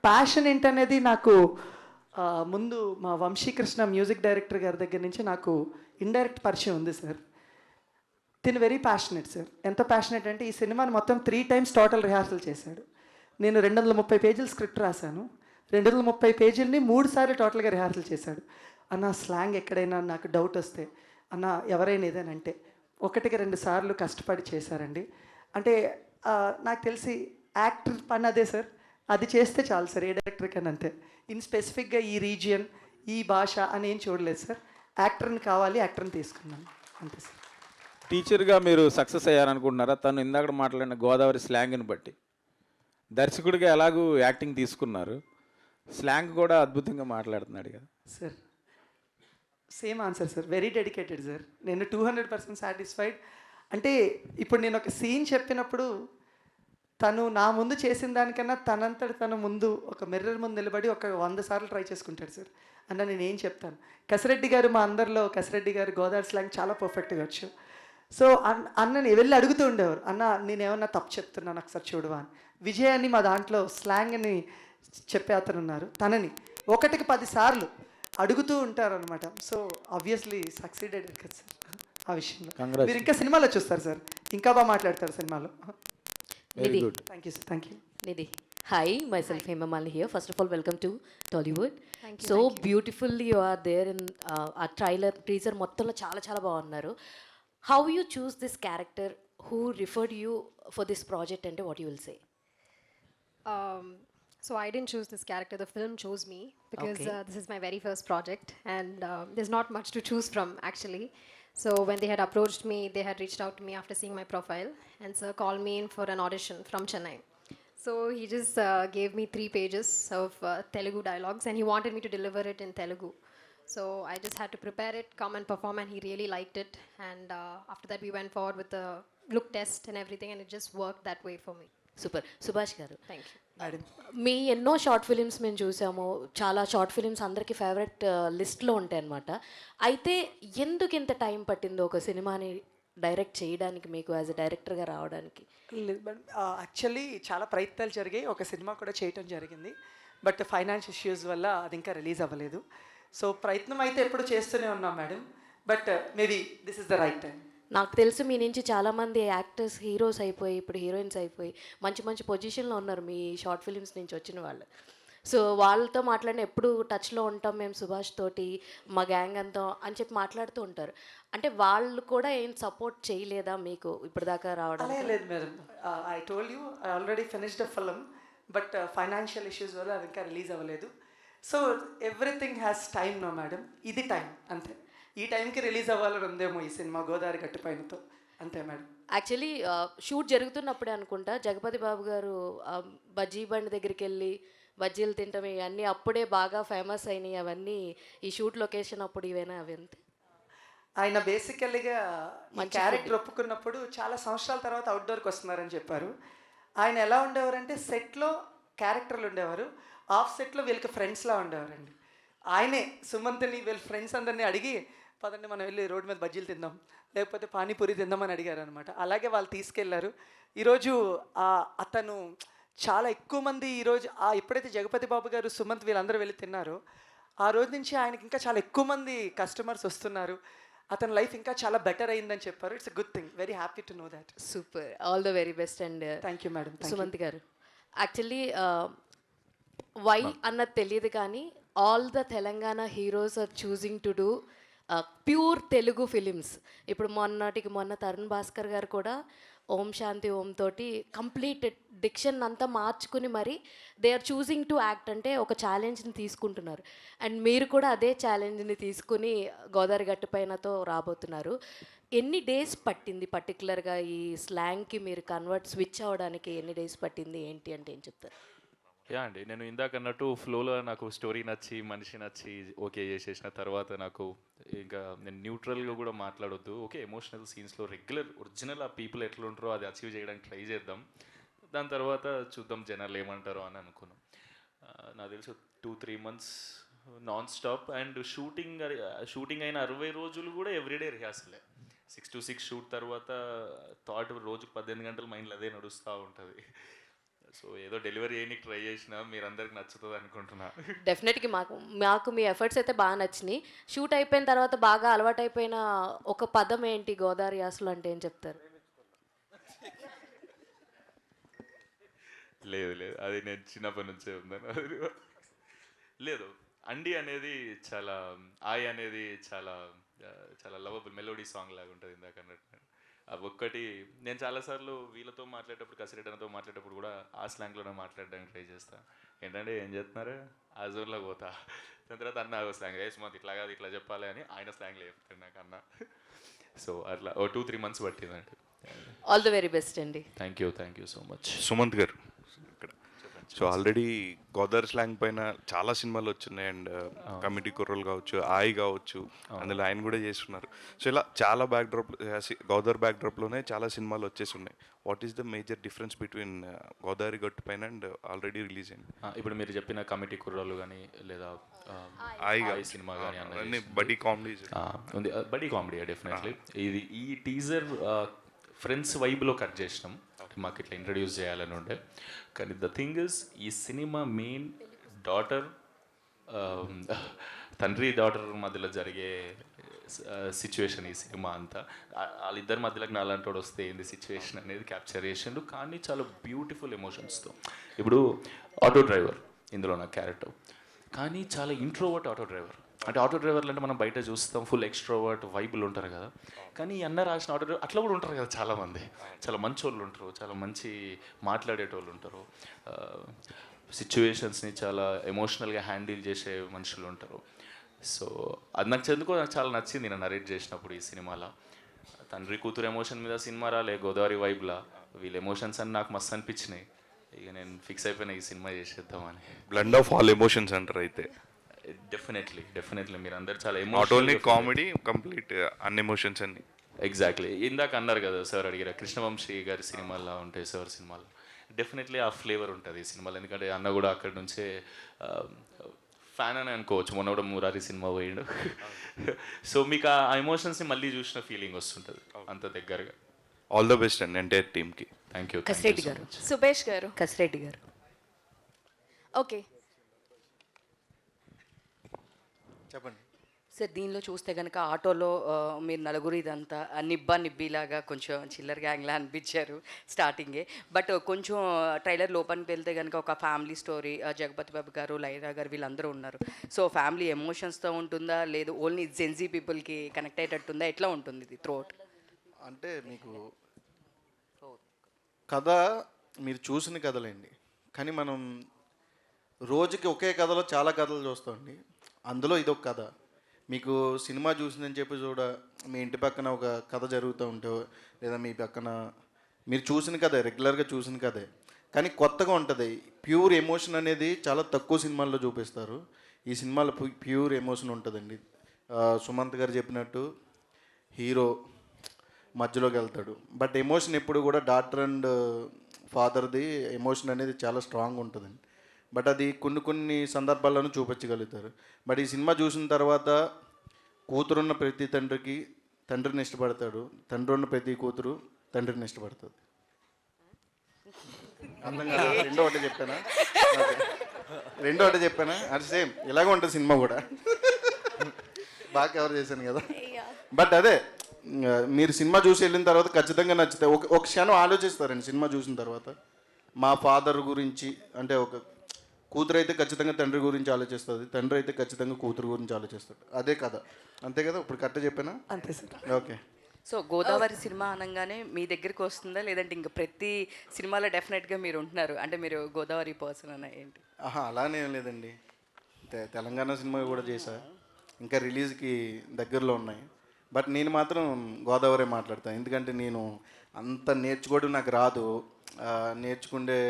ప్యాషన్ ఏంటనేది నాకు ముందు మా వంశీకృష్ణ మ్యూజిక్ డైరెక్టర్ గారి దగ్గర నుంచి నాకు ఇండైరెక్ట్ పరిచయం ఉంది సార్. తిను వెరీ ప్యాషనెట్ సార్. ఎంత ప్యాషనెట్ అంటే ఈ సినిమాని మొత్తం 3 times టోటల్ రిహార్సల్ చేశాడు. నేను 230 పేజీల స్క్రిప్ట్ రాశాను. 230 పేజీలని 3 సార్లు టోటల్గా రిహార్సల్ చేశాడు. అన్న స్లాంగ్ ఎక్కడైనా నాకు డౌట్ వస్తే, అన్న ఎవరైనా ఏదేనంటే 1-2 సార్లు కష్టపడి చేశారండి. అంటే నాకు తెలిసి యాక్టర్ పని అదే సార్, అది చేస్తే చాలు సార్ ఏ డైరెక్టర్ కన్నా. అంతే. ఇన్ స్పెసిఫిక్గా ఈ రీజియన్ ఈ భాష అని ఏం చూడలేదు సార్. యాక్టర్ని కావాలి, యాక్టర్ని తీసుకున్నాను అంతే సార్. టీచర్గా మీరు సక్సెస్ అయ్యారనుకుంటున్నారా? తను ఇందాక మాట్లాడిన గోదావరి స్లాంగ్ని బట్టి దర్శకుడిగా ఎలాగూ యాక్టింగ్ తీసుకున్నారు, స్లాంగ్ కూడా అద్భుతంగా మాట్లాడుతున్నాడు కదా sir. Same answer sir. Very dedicated sir. నేను 200% సాటిస్ఫైడ్. అంటే ఇప్పుడు నేను ఒక సీన్ చెప్పినప్పుడు తను నా ముందు చేసిన దానికన్నా తనంతట తను ముందు ఒక మిర్రర్ ముందు నిలబడి ఒక 100 సార్లు ట్రై చేసుకుంటాడు సార్. అన్న నేను ఏం చెప్తాను, కసిరెడ్డి గారు మా అందరిలో కసిరెడ్డి గారు గోదావరి స్లాంగ్ చాలా పర్ఫెక్ట్గా వచ్చు. సో అన్నని వెళ్ళి అడుగుతూ ఉండేవారు, అన్న నేనేమన్నా తప్పు చెప్తున్నాను ఒకసారి చూడవా అని. విజయ్ అని మా దాంట్లో స్లాంగ్ని చెప్పే అతను ఉన్నారు, తనని 1కి 10 సార్లు అడుగుతూ ఉంటారు అనమాట. సో ఆబ్వియస్లీ సక్సీడెడ్ కదా సార్ ఆ విషయంలో. మీరు ఇంకా సినిమాలో చూస్తారు సార్, ఇంకా బాగా మాట్లాడతారు సినిమాలో. Very good. Thank you sir. Thank you. Nidhi. Hi, myself Hema Malini here. First of all, welcome to Tollywood. So beautifully you are there in a trailer, teaser మొత్తంలో చాలా బాగున్నారు. How you choose this character? Who referred you for this project and what you will say? So I didn't choose this character, the film chose me because Okay. This is my very first project and there's not much to choose from actually. So when they had approached me, they had reached out to me after seeing my profile and sir called me in for an audition from Chennai. So he just gave me 3 pages of Telugu dialogues and he wanted me to deliver it in Telugu. So I just had to prepare it, come and perform and he really liked it and after that we went forward with the look test and everything and it just worked that way for me. Super. Subhash గారు, Thank you. Madam మీ ఎన్నో short films మేము చూసాము, చాలా short films అందరికీ favourite లిస్ట్లో ఉంటాయి అన్నమాట. అయితే ఎందుకు ఇంత టైం పట్టిందో ఒక సినిమాని డైరెక్ట్ చేయడానికి, మీకు యాజ్ ఎ డైరెక్టర్గా రావడానికి? యాక్చువల్లీ చాలా ప్రయత్నాలు జరిగాయి, ఒక సినిమా కూడా చేయటం జరిగింది. బట్ ఫైనాన్షియల్ ఇష్యూస్ వల్ల అది ఇంకా రిలీజ్ అవ్వలేదు. సో ప్రయత్నం అయితే ఎప్పుడు చేస్తూనే ఉన్నాం madam. But maybe this is the right time. నాకు తెలుసు మీ నుంచి చాలామంది యాక్టర్స్ హీరోస్ అయిపోయి ఇప్పుడు హీరోయిన్స్ అయిపోయి మంచి పొజిషన్లో ఉన్నారు మీ షార్ట్ ఫిలిమ్స్ నుంచి వచ్చిన వాళ్ళు. సో వాళ్ళతో మాట్లాడిన ఎప్పుడు టచ్లో ఉంటాం మేము సుభాష్ తోటి, మా గ్యాంగ్ అంతా అని చెప్పి మాట్లాడుతూ ఉంటారు. అంటే వాళ్ళు కూడా ఏం సపోర్ట్ చేయలేదా మీకు ఇప్పటిదాకా రావడం? లేదు madam. I told you I already finished the film but financial issues వల్ల అది ఇంకా రిలీజ్ అవ్వలేదు. So everything has time no madam. ఇది టైం అంతే. ఈ టైంకి రిలీజ్ అవ్వాలని ఉందేమో ఈ సినిమా గోదావరి గట్టుపైనతో, అంతే మేడం. యాక్చువల్లీ షూట్ జరుగుతున్నప్పుడే అనుకుంటా జగపతి బాబు గారు బజ్జీ బండి దగ్గరికి వెళ్ళి బజ్జీలు తింటాం ఇవన్నీ అప్పుడే బాగా ఫేమస్ అయినాయి. అవన్నీ ఈ షూట్ లొకేషన్ అప్పుడు ఇవేనా అవి అంతే? ఆయన బేసికల్గా మన క్యారెక్టర్ ఒప్పుకున్నప్పుడు చాలా సంవత్సరాల తర్వాత అవుట్డోర్కి వస్తున్నారని చెప్పారు. ఆయన ఎలా ఉండేవారంటే సెట్లో క్యారెక్టర్లు ఉండేవారు, ఆఫ్ సెట్లో వీళ్ళకి ఫ్రెండ్స్లా ఉండేవారండి. ఆయనే సుమంత్ని వీళ్ళ ఫ్రెండ్స్ అందరినీ అడిగి పదండి మనం వెళ్ళి రోడ్డు మీద బజ్జీలు తిందాం లేకపోతే పానీపూరి తిందామని అడిగారు అనమాట. అలాగే వాళ్ళు తీసుకెళ్లారు. ఈరోజు అతను చాలా ఎక్కువ మంది ఈరోజు ఎప్పుడైతే జగపతి బాబు గారు సుమంత్ వీళ్ళందరూ వెళ్ళి తిన్నారో ఆ రోజు నుంచి ఆయనకి ఇంకా చాలా ఎక్కువ మంది కస్టమర్స్ వస్తున్నారు. అతని లైఫ్ ఇంకా చాలా బెటర్ అయిందని చెప్పారు. It's a good thing. Very happy to know that. Super. All the very best. And thank you madam. Sumanth గారు, యాక్చువల్లీ వై అన్నది తెలియదు కానీ all the Telangana heroes are choosing to do pure Telugu films. ఇప్పుడు మొన్న తరుణ్ భాస్కర్ గారు కూడా ఓం శాంతి ఓం తోటి కంప్లీట్ డిక్షన్ అంతా మార్చుకుని మరి they are choosing to act, అంటే ఒక ఛాలెంజ్ని తీసుకుంటున్నారు. అండ్ మీరు కూడా అదే ఛాలెంజ్ని తీసుకుని గోదావరి గట్టు పైనతో రాబోతున్నారు. ఎన్ని డేస్ పట్టింది పర్టికులర్గా ఈ స్లాంగ్కి మీరు స్విచ్ అవ్వడానికి ఎన్ని డేస్ పట్టింది ఏంటి అంటే ఏం చెప్తారు? యా అండి, నేను ఇందాక అన్నట్టు ఫ్లోలో నాకు స్టోరీ నచ్చి మనిషి నచ్చి ఓకే చేసేసిన తర్వాత నాకు ఇంకా నేను న్యూట్రల్గా కూడా మాట్లాడొద్దు, ఓకే ఎమోషనల్ సీన్స్లో రెగ్యులర్ ఒరిజినల్ ఆ పీపుల్ ఎట్లా ఉంటారో అది అచీవ్ చేయడానికి ట్రై చేద్దాం, దాని తర్వాత చూద్దాం జనాలు ఏమంటారో అని అనుకున్నాం. నాకు తెలుసు 2-3 months non stop. And shooting అయిన 60 రోజులు కూడా ఎవ్రీడే రిహార్సలే. 6 to 6 షూట్ తర్వాత థాట్ రోజుకు 18 గంటలు మైండ్లో అదే నడుస్తూ ఉంటుంది. సో ఏదో డెలివరీ చేయడానికి ట్రై చేసినా మీరు అందరికి నచ్చుతుంది అనుకుంటున్నా. డెఫినెట్గా మాకు మీ ఎఫర్ట్స్ అయితే బాగా నచ్చినాయి. షూట్ అయిపోయిన తర్వాత బాగా అలవాటైపోయిన ఒక పదం ఏంటి గోదావరి యాసలో అంటే ఏం చెప్తారు? లేదు లేదు, అది నేను చిన్నప్పటి నుంచే ఉందని. లేదు, అండి అనేది చాలా, ఆయ్ అనేది చాలా చాలా లవబుల్ మెలోడీ సాంగ్ లాగా ఉంటుంది ఇందాక అన్నట్టు. అవి ఒక్కటి నేను చాలాసార్లు వీళ్ళతో మాట్లాడేటప్పుడు, కసిరెడ్డతో మాట్లాడేటప్పుడు కూడా ఆ స్లాంగ్లోనే మాట్లాడడానికి ట్రై చేస్తాను. ఏంటంటే ఏం చేస్తున్నారు ఆ జోన్లో పోతా, దాని తర్వాత అన్న స్లాంగ్ సుమంత్ ఇట్లా కాదు ఇట్లా చెప్పాలి అని ఆయన స్లాంగ్లో చెప్తాడు నాకు అన్న. సో అట్లా 2-3 months పట్టిందండి. ఆల్ ది వెరీ బెస్ట్ అండి. Thank you so much. Sumanth గారు ఇక్కడ సో ఆల్రెడీ గోదావరి స్లాంగ్ పైన చాలా సినిమాలు వచ్చినాయి. అండ్ కమిటీ కుర్రలు కావచ్చు, ఆయి కావచ్చు, అందులో ఆయన కూడా చేస్తున్నారు. సో ఇలా చాలా గోదావరి బ్యాక్డ్రాప్లోనే చాలా సినిమాలు వచ్చేసి ఉన్నాయి. What is the major difference between Godavari గట్టు పైన అండ్ ఆల్రెడీ రిలీజ్ అయింది? ఇప్పుడు మీరు చెప్పిన కమిటీ కుర్రాలు కానీ లేదా ఆయి సినిమా కానీ అన్ని బడీ కామెడీ ఉంది. Buddy comedy definitely. ఈ టీజర్ ఫ్రెండ్స్ వైబ్లో కట్ చేసినాం, మాకు ఇట్లా ఇంట్రడ్యూస్ చేయాలని ఉండే. కానీ ద థింగ్ ఇస్ ఈ సినిమా మెయిన్ తండ్రి డాటర్ మధ్యలో జరిగే సిచ్యువేషన్ ఈ సినిమా అంతా. వాళ్ళిద్దరి మధ్యలోకి నాలంటోడు వస్తే ఏంది సిచ్యువేషన్ అనేది క్యాప్చర్ చేసిండు, కానీ చాలా బ్యూటిఫుల్ ఎమోషన్స్తో. ఇప్పుడు ఆటో డ్రైవర్ ఇందులో నా క్యారెక్టర్, కానీ చాలా ఇంట్రోవర్ట్ ఆటో డ్రైవర్. అంటే ఆటో డ్రైవర్లు అంటే మనం బయట చూస్తాం ఫుల్ ఎక్స్ట్రోవర్ట్ వైబులు ఉంటారు కదా, కానీ అన్న రాసిన ఆటో డ్రైవర్ అట్లా కూడా ఉంటారు కదా చాలామంది. చాలా మంచి వాళ్ళు ఉంటారు, చాలా మంచి మాట్లాడేటోళ్ళు ఉంటారు, సిచ్యువేషన్స్ని చాలా ఎమోషనల్గా హ్యాండిల్ చేసే మనుషులు ఉంటారు. సో అది నాకు చాలా నచ్చింది నేను నరేట్ చేసినప్పుడు ఈ సినిమాలో. తండ్రి కూతురు ఎమోషన్ మీద సినిమా రాలే, గోదావరి వైబ్లా వీళ్ళ ఎమోషన్స్ అని నాకు మస్తు అనిపించినాయి. ఇక నేను ఫిక్స్ అయిపోయినా ఈ సినిమా చేసేద్దామని. బ్లెండ్ ఆఫ్ ఆల్ ఎమోషన్స్ అంటారు అయితే? డెఫినెట్లీ మీరు అందరు చాలా నాట్ ఓన్లీ కామెడీ, కంప్లీట్ అన్ని ఎమోషన్స్ అన్ని. ఎగ్జాక్ట్లీ ఇందాక అన్నారు కదా సార్ అడిగారు, కృష్ణవంశీ గారి సినిమాల్లో ఉంటాయి సార్ సినిమాలు. డెఫినెట్లీ ఆ ఫ్లేవర్ ఉంటుంది ఈ సినిమాలో, ఎందుకంటే అన్న కూడా అక్కడి నుంచే ఫ్యాన్ అని అనుకోవచ్చు. మొన్న కూడా మురారి సినిమా పోయిండు. సో మీకు ఆ ఎమోషన్స్ని మళ్ళీ చూసిన ఫీలింగ్ వస్తుంటుంది అంత దగ్గరగా. ఆల్ ద బెస్ట్ అండి ఎంటైర్ టీమ్కి. Thank you. కసిరెడ్డి గారు, సుభేష్ గారు, కసిరెడ్డి గారు. ఓకే చెప్పండి సార్. దీనిలో చూస్తే కనుక ఆటోలో మీరు నలుగురు ఇదంతా నిబ్బిలాగా కొంచెం చిల్లర గ్యాంగ్లా అనిపించారు స్టార్టింగే. బట్ కొంచెం ట్రైలర్ లోపలికి వెళ్తే కనుక ఒక ఫ్యామిలీ స్టోరీ, జగపతి బాబు గారు, లైరా గారు వీళ్ళందరూ ఉన్నారు. సో ఫ్యామిలీ ఎమోషన్స్తో ఉంటుందా, లేదు ఓన్లీ జెన్జీ పీపుల్కి కనెక్ట్ అయ్యేటట్టుందా, ఎట్లా ఉంటుంది ఇది త్రూఅవుట్? అంటే మీకు కథ మీరు చూసిన కథలేండి, కానీ మనం రోజుకి ఒకే కథలో చాలా కథలు చూస్తామండి. అందులో ఇదొక కథ. మీకు సినిమా చూసిందని చెప్పి మీ ఇంటి పక్కన ఒక కథ జరుగుతూ ఉంటే, లేదా మీ పక్కన మీరు చూసిన కథే, రెగ్యులర్గా చూసిన కథే, కానీ కొత్తగా ఉంటుంది. ప్యూర్ ఎమోషన్ అనేది చాలా తక్కువ సినిమాల్లో చూపిస్తారు. ఈ సినిమాలో ప్యూర్ ఎమోషన్ ఉంటుందండి. సుమంత్ గారు చెప్పినట్టు హీరో మధ్యలోకి వెళ్తాడు, బట్ ఎమోషన్ ఎప్పుడు కూడా డాటర్ అండ్ ఫాదర్ది ఎమోషన్ అనేది చాలా స్ట్రాంగ్ ఉంటుందండి. బట్ అది కొన్ని సందర్భాల్లోనూ చూపించగలుగుతారు. బట్ ఈ సినిమా చూసిన తర్వాత కూతురున్న ప్రతి తండ్రికి తండ్రిని ఇష్టపడతాడు, తండ్రి ఉన్న ప్రతి కూతురు తండ్రిని ఇష్టపడుతుంది. అందంగా రెండో ఒకటి చెప్పానా? అది సేమ్ ఇలాగ ఉంటుంది సినిమా కూడా. బాగా కవర్ చేశాను కదా. బట్ అదే మీరు సినిమా చూసి వెళ్ళిన తర్వాత ఖచ్చితంగా నచ్చితే ఒక క్షణం ఆలోచిస్తారండి సినిమా చూసిన తర్వాత. మా ఫాదర్ గురించి, అంటే ఒక కూతురు అయితే ఖచ్చితంగా తండ్రి గురించి ఆలోచిస్తుంది, తండ్రి అయితే ఖచ్చితంగా కూతురు గురించి ఆలోచిస్తాడు. అదే కదా, అంతే కదా? ఇప్పుడు కరెక్ట్ చెప్పానా? అంతే sir. Okay. So Godavari cinema అనగానే మీ దగ్గరికి వస్తుందా, లేదంటే ఇంకా ప్రతి సినిమాలో డెఫినెట్గా మీరు ఉంటున్నారు, అంటే మీరు గోదావరి పర్సన్ అన్న ఏంటి? అలానే ఏం లేదండి. తెలంగాణ సినిమా కూడా చేశా, ఇంకా రిలీజ్కి దగ్గరలో ఉన్నాయి. బట్ నేను మాత్రం గోదావరి మాట్లాడతాను, ఎందుకంటే నేను అంత నేర్చుకోవడం నాకు రాదు. నేర్చుకుండే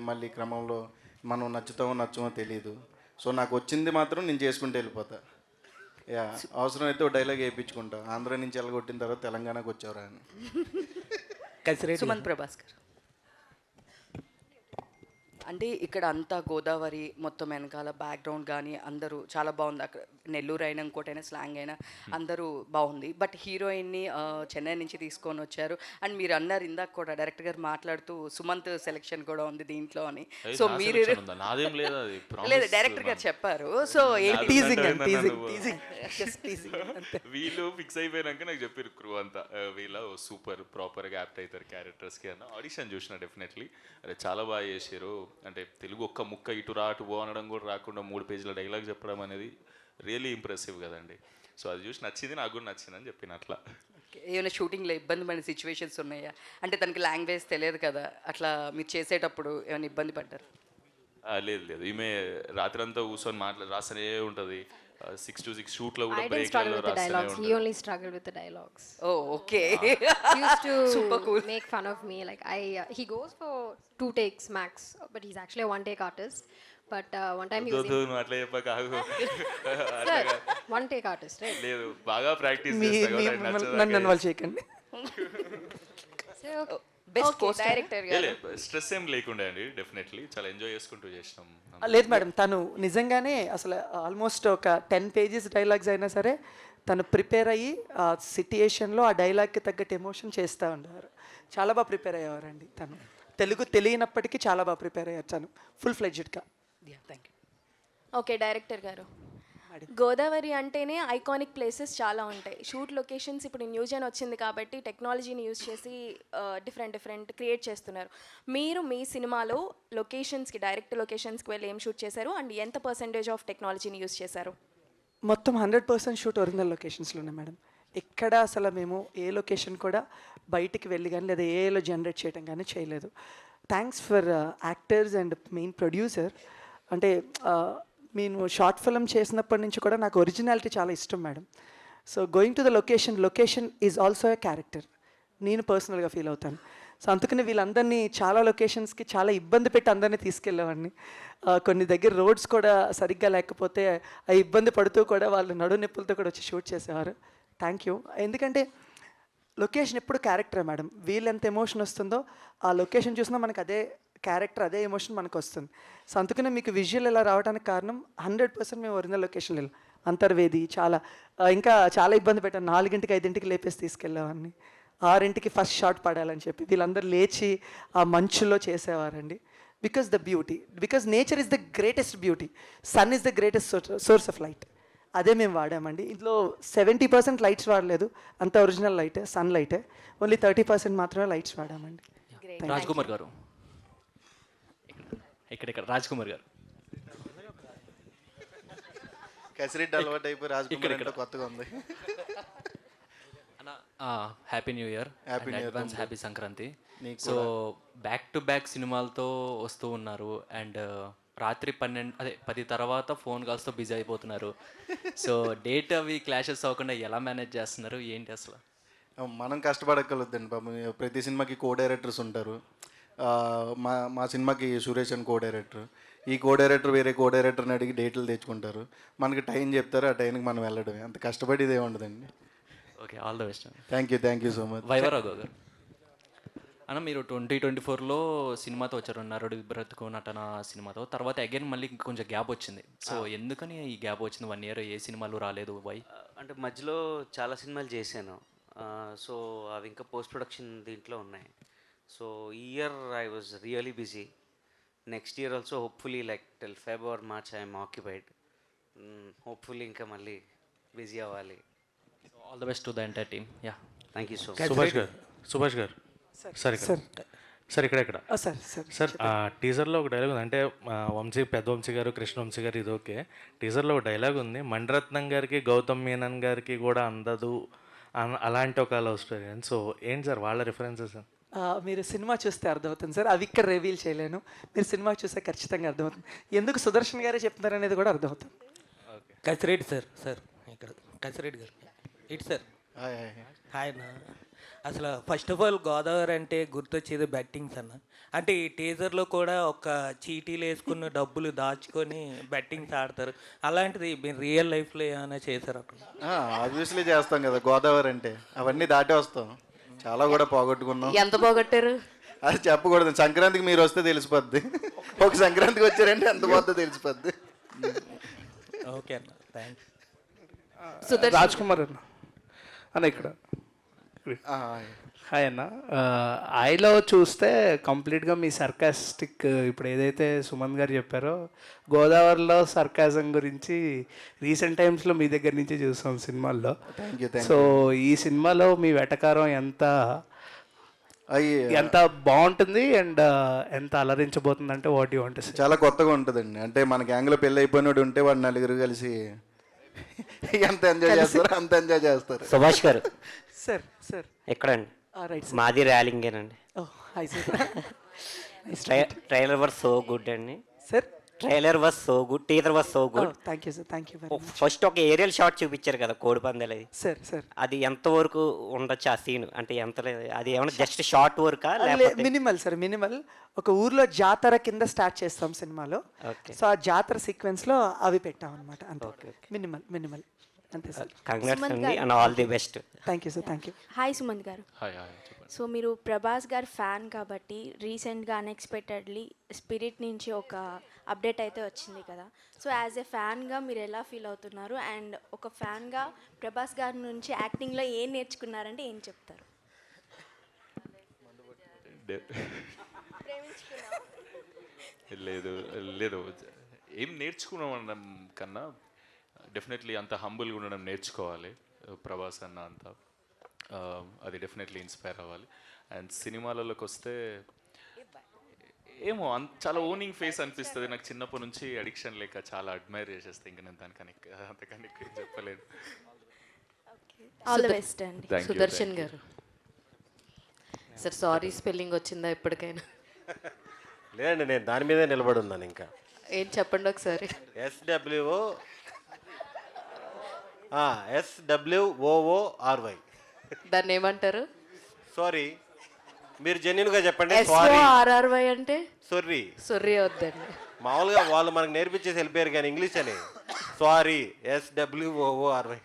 మళ్ళీ క్రమంలో మనం నచ్చుతామో నచ్చమో తెలియదు. సో నాకు వచ్చింది మాత్రం నేను చేసుకుంటూ వెళ్ళిపోతా. అవసరమైతే ఒక డైలాగ్ వేయించుకుంటా, ఆంధ్ర నుంచి వెళ్ళగొట్టిన తర్వాత తెలంగాణకు వచ్చేవరా అని. సుమంత్ ప్రభాస్కర్ అంటే ఇక్కడ అంతా గోదావరి మొత్తం వెనకాల బ్యాక్గ్రౌండ్ కానీ అందరూ చాలా బాగుంది. అక్కడ నెల్లూరు అయినా ఇంకోటైనా స్లాంగ్ అయినా అందరూ బాగుంది. బట్ హీరోయిన్ని చెన్నై నుంచి తీసుకొని వచ్చారు. అండ్ మీరు అన్నారు ఇందాక కూడా డైరెక్టర్ గారు మాట్లాడుతూ సుమంత్ సెలెక్షన్ కూడా ఉంది దీంట్లో అని. సో మీరు లేదు, డైరెక్టర్ గారు చెప్పారు. సో వీళ్ళు ఫిక్స్ అయిపోయినాక నాకు చెప్పారు క్రూ అంతా, వీళ్ళ సూపర్ ప్రాపర్గా యాప్ట్ అవుతారు క్యారెక్టర్స్కి అన్న. ఆడిషన్ చూసిన డెఫినెట్లీ, అరే చాలా బాగా చేశారు. అంటే తెలుగు ఒక్క ముక్క ఇటు రా అటు పో అనడం కూడా రాకుండా 3 పేజీల డైలాగ్ చెప్పడం అనేది రియల్లీ ఇంప్రెసివ్ కదండి. సో అది చూసి నచ్చింది, నాకు కూడా నచ్చిందని చెప్పిన. అట్లా ఏమైనా షూటింగ్లో ఇబ్బంది పడిన సిచ్యువేషన్స్ ఉన్నాయా? అంటే తనకి లాంగ్వేజ్ తెలియదు కదా, అట్లా మీరు చేసేటప్పుడు ఏమైనా ఇబ్బంది పడ్డారు? లేదు లేదు, ఈమె రాత్రి అంతా కూర్చొని రాస్తూనే ఉంటుంది. 6 to 6 షూట్లో కూడా I didn't struggle with the dialogues. He only struggled with the dialogues. Oh, okay. He used to super cool. make fun of me. Like he goes for 2 takes max, but he's actually a 1-take artist. But one time he was అట్లా చెప్పక ఆగు. Sir, 1-take artist, right? లేదు, బాగా practice చేస్తా. నన్ను వాళ్ళు చేయకండి. So best director గారు స్ట్రెస్ ఏం లేకుండా అండి, డెఫినెట్లీ చాలా ఎంజాయ్ చేసుకుంటూ చేసినాం. లేదు మేడం, తను నిజంగానే అసలు ఆల్మోస్ట్ ఒక 10 pages డైలాగ్స్ అయినా సరే తను ప్రిపేర్ అయ్యి ఆ సిట్యుయేషన్లో ఆ డైలాగ్కి తగ్గట్టు ఎమోషన్ చేస్తూ ఉండేవారు. చాలా బాగా ప్రిపేర్ అయ్యేవారండి తను. తెలుగు తెలియనప్పటికీ చాలా బాగా ప్రిపేర్ అయ్యారు తను, ఫుల్ ఫ్లెడ్జ్డ్గా. Thank you. ఓకే డైరెక్టర్ గారు, గోదావరి అంటేనే ఐకానిక్ ప్లేసెస్ చాలా ఉంటాయి. షూట్ లొకేషన్స్ ఇప్పుడు న్యూజెన్ వచ్చింది కాబట్టి టెక్నాలజీని యూజ్ చేసి డిఫరెంట్ క్రియేట్ చేస్తున్నారు. మీరు మీ సినిమాలో లొకేషన్స్కి డైరెక్ట్ లొకేషన్స్కి వెళ్ళి ఏం షూట్ చేశారు అండ్ ఎంత పర్సెంటేజ్ ఆఫ్ టెక్నాలజీని యూజ్ చేశారు? మొత్తం 100% షూట్ ఒరిజినల్ లొకేషన్స్లోనే మేడం. ఎక్కడ అసలు మేము ఏ లొకేషన్ కూడా బయటికి వెళ్ళి కానీ లేదా ఏలో జనరేట్ చేయడం కానీ చేయలేదు. Thanks for actors and main producer. అంటే నేను షార్ట్ ఫిల్మ్ చేసినప్పటి నుంచి కూడా నాకు ఒరిజినాలిటీ చాలా ఇష్టం madam. So going to the location is also a character, నేను పర్సనల్గా ఫీల్ అవుతాను. సో అందుకని వీళ్ళందరినీ చాలా లొకేషన్స్కి చాలా ఇబ్బంది పెట్టి అందరినీ తీసుకెళ్ళేవాడిని. కొన్ని దగ్గర రోడ్స్ కూడా సరిగ్గా లేకపోతే ఆ ఇబ్బంది పడుతూ కూడా వాళ్ళు నడు నొప్పులతో కూడా వచ్చి షూట్ చేసేవారు. Thank you. ఎందుకంటే లొకేషన్ ఎప్పుడు క్యారెక్టరే మేడం. వీళ్ళు ఎంత ఎమోషన్ వస్తుందో ఆ లొకేషన్ చూసినా మనకు అదే క్యారెక్టర్ అదే ఎమోషన్ మనకు వస్తుంది. సో అందుకనే మీకు విజువల్ ఇలా రావడానికి కారణం 100% మేము ఒరిజినల్ లొకేషన్ వెళ్ళాం. అంతర్వేది ఇంకా చాలా ఇబ్బంది పెట్టాను. 4ంటికి 5ంటికి లేపేసి తీసుకెళ్ళేవాడిని. 6ంటికి ఫస్ట్ షాట్ పడాలని చెప్పి వీళ్ళందరూ లేచి ఆ మంచులో చేసేవారండి. Because nature is the greatest beauty, sun is the greatest source of light. అదే మేము వాడామండి. ఇందులో 70% లైట్స్ వాడలేదు, అంత ఒరిజినల్ లైటే, సన్ లైటే. ఓన్లీ 30% మాత్రమే లైట్స్ వాడామండి. రాజ్కుమార్ గారు, ఇక్కడ రాజ్కుమార్ గారు కసిరెడ్డి అలవాటు అయిపోయి రాజ్కుమార్ అంటే కొత్తగా ఉంది. Happy new year, advance happy Sankranti. So back to back సినిమాలతో వస్తూ ఉన్నారు అండ్ రాత్రి 10 తర్వాత ఫోన్ కాల్స్తో బిజీ అయిపోతున్నారు. సో డేట్ అవి క్లాషెస్ అవ్వకుండా ఎలా మేనేజ్ చేస్తున్నారు, ఏంటి అసలు? మనం కష్టపడగలుగుతండి పాపం. ప్రతి సినిమాకి కో డైరెక్టర్స్ ఉంటారు. మా సినిమాకి సురేష్ అని కో డైరెక్టర్. ఈ కో డైరెక్టర్ వేరే కో డైరెక్టర్ని అడిగి డేట్లు తెచ్చుకుంటారు. మనకి టైం చెప్తారు, ఆ టైంకి మనం వెళ్ళడమే. అంత కష్టపడేది ఏముండదండి. Okay, all the best. Thank you so much. వైవరావు గారు అన్న, మీరు 2024లో సినిమాతో వచ్చారు, నరుడు బ్రతుకు నటన సినిమాతో. తర్వాత అగైన్ మళ్ళీ కొంచెం గ్యాప్ వచ్చింది. సో ఎందుకని ఈ గ్యాప్ వచ్చింది? 1 year ఏ సినిమాలు రాలేదు? వై? అంటే మధ్యలో చాలా సినిమాలు చేశాను. సో అవి ఇంకా పోస్ట్ ప్రొడక్షన్ దీంట్లో ఉన్నాయి. సో ఈ year I was really busy. Next year also hopefully like till Feb or March I'm occupied. Hopefully ఇంకా మళ్ళీ బిజీ అవ్వాలి. All the best to the entire team. Yeah, thank you so much. Subhash గారు sir ఇక్కడ sir టీజర్లో ఒక dialogue ఉంది. అంటే పెద్ద వంశీ గారు, కృష్ణ వంశీ గారు ఇది ఓకే. టీజర్లో ఒక డైలాగ్ ఉంది, మణిరత్నం గారికి గౌతమ్ మీనన్ గారికి కూడా అందదు అలాంటి ఒక లవ్ స్టోరీ అని. సో ఏంటి సార్ వాళ్ళ రిఫరెన్సెస్? మీరు సినిమా చూస్తే అర్థమవుతుంది సార్, అవి ఇక్కడ రివీల్ చేయలేను. మీరు సినిమా చూస్తే ఖచ్చితంగా అర్థమవుతుంది ఎందుకు సుదర్శన్ గారే చెప్తున్నారు అనేది కూడా అర్థమవుతుంది. కసిరెడ్డి సార్ ఇక్కడ కసిరెడ్డి గారు ఇటు సార్. హాయ్ అన్న. అసలు ఫస్ట్ ఆఫ్ ఆల్ గోదావరి అంటే గుర్తొచ్చేది బెట్టింగ్స్ అన్న. అంటే ఈ టీజర్లో కూడా ఒక చీటీలు వేసుకున్న డబ్బులు దాచుకొని బెట్టింగ్స్ ఆడతారు. అలాంటిది మీరు రియల్ లైఫ్లో ఏమైనా చేశారు అక్కడ? ఆబ్వియస్లీ చేస్తాం కదా, గోదావరి అంటే అవన్నీ దాటి వస్తాం. చాలా కూడా పోగొట్టుకున్నాం. ఎంత పోగొట్టారు అది చెప్పకూడదు, సంక్రాంతికి మీరు వస్తే తెలిసిపోద్ది. ఒక సంక్రాంతికి వచ్చారంటే ఎంత పోతుందో తెలిసిపోద్ది. ఓకే అన్న, థ్యాంక్స్. రాజ్ కుమార్ అన్న ఇక్కడ. హాయ్ అన్న. ఐలో చూస్తే కంప్లీట్గా మీ సర్కాస్టిక్, ఇప్పుడు ఏదైతే సుమన్ గారు చెప్పారో గోదావరిలో సర్కాజం గురించి రీసెంట్ టైమ్స్లో మీ దగ్గర నుంచి చూస్తాం సినిమాల్లో. సో ఈ సినిమాలో మీ వెటకారం ఎంత బాగుంటుంది అండ్ ఎంత అలరించబోతుంది అంటే వాట్ యూ వాంట్? చాలా కొత్తగా ఉంటుందండి. అంటే మన గ్యాంగ్లో పెళ్ళి అయిపోయినోడు ఉంటే వాడు నలుగురు కలిసి ఎంత ఎంజాయ్ చేస్తారో అంత ఎంజాయ్ చేస్తారు. సుభాష్ గారు సార్ సార్ ఎక్కడండి? రైట్ మాది ర్యాలింగేనండి. Hi sir. Trailer was so good అండి sir. Trailer was so good, teaser was so good. Thank you sir, thank you very much. First ఒక ఏరియల్ షాట్ చూపించారు కదా కోడి పందాలు, అది సార్ సార్ అది ఎంతవరకు ఉండొచ్చు ఆ సీన్? అంటే ఎంత, అది ఏమన్నా జస్ట్ షార్ట్ వర్కా లేకపోతే? Minimal sir, minimal. ఒక ఊర్లో జాతర కింద స్టార్ట్ చేస్తాం సినిమాలో. సో ఆ జాతర సీక్వెన్స్లో అవి పెట్టాం అనమాట. అంతే, మినిమల్ మినిమల్ అంతే సార్. కంగ్రాట్స్ అండి and all the best. Thank you sir, thank you. Hi Sumanth గారు. హాయ్. సో మీరు ప్రభాస్ గారు ఫ్యాన్ కాబట్టి రీసెంట్గా అన్ఎక్స్పెక్టెడ్లీ స్పిరిట్ నుంచి ఒక అప్డేట్ అయితే వచ్చింది కదా. సో యాజ్ ఎ ఫ్యాన్గా మీరు ఎలా ఫీల్ అవుతున్నారు? అండ్ ఒక ఫ్యాన్గా ప్రభాస్ గారి నుంచి యాక్టింగ్లో ఏం నేర్చుకున్నారంటే ఏం చెప్తారు? లేదు ఏం నేర్చుకున్నాం అనడం కన్నా డెఫినెట్లీ అంత హంబుల్గా ఉండడం నేర్చుకోవాలి ప్రభాస్ అన్న. అంత అది డెఫినెట్లీ ఇన్స్పైర్ అవ్వాలి. అండ్ సినిమాలలోకి వస్తే ఏమో చాలా ఓనింగ్ ఫేస్ అనిపిస్తుంది నాకు. చిన్నప్పటి నుంచి అడిక్షన్ లేక చాలా అడ్మైర్ చేసేస్తాను. ఇంకా నేను దానికని అంతకని ఏం చెప్పలేను. ఆల్ ది బెస్ట్ అండి. సుదర్శన్ గారు సార్, సారీ స్పెల్లింగ్ వచ్చిందా ఇప్పటికైనా? లేదండి, నేను దాని మీదే నిలబడి ఉన్నాను. ఇంకా ఏం చెప్పండి ఒకసారి. SWOORY. దాన్ని ఏమంటారు? సారీ, మీరు జెన్యున్గా చెప్పండి. SORRY అంటే సొర్రీ. సొర్రీ వద్దండి. మామూలుగా వాళ్ళు మనకు నేర్పించేసి వెళ్ళిపోయారు కానీ ఇంగ్లీష్ అని. Sorry, SWOORY.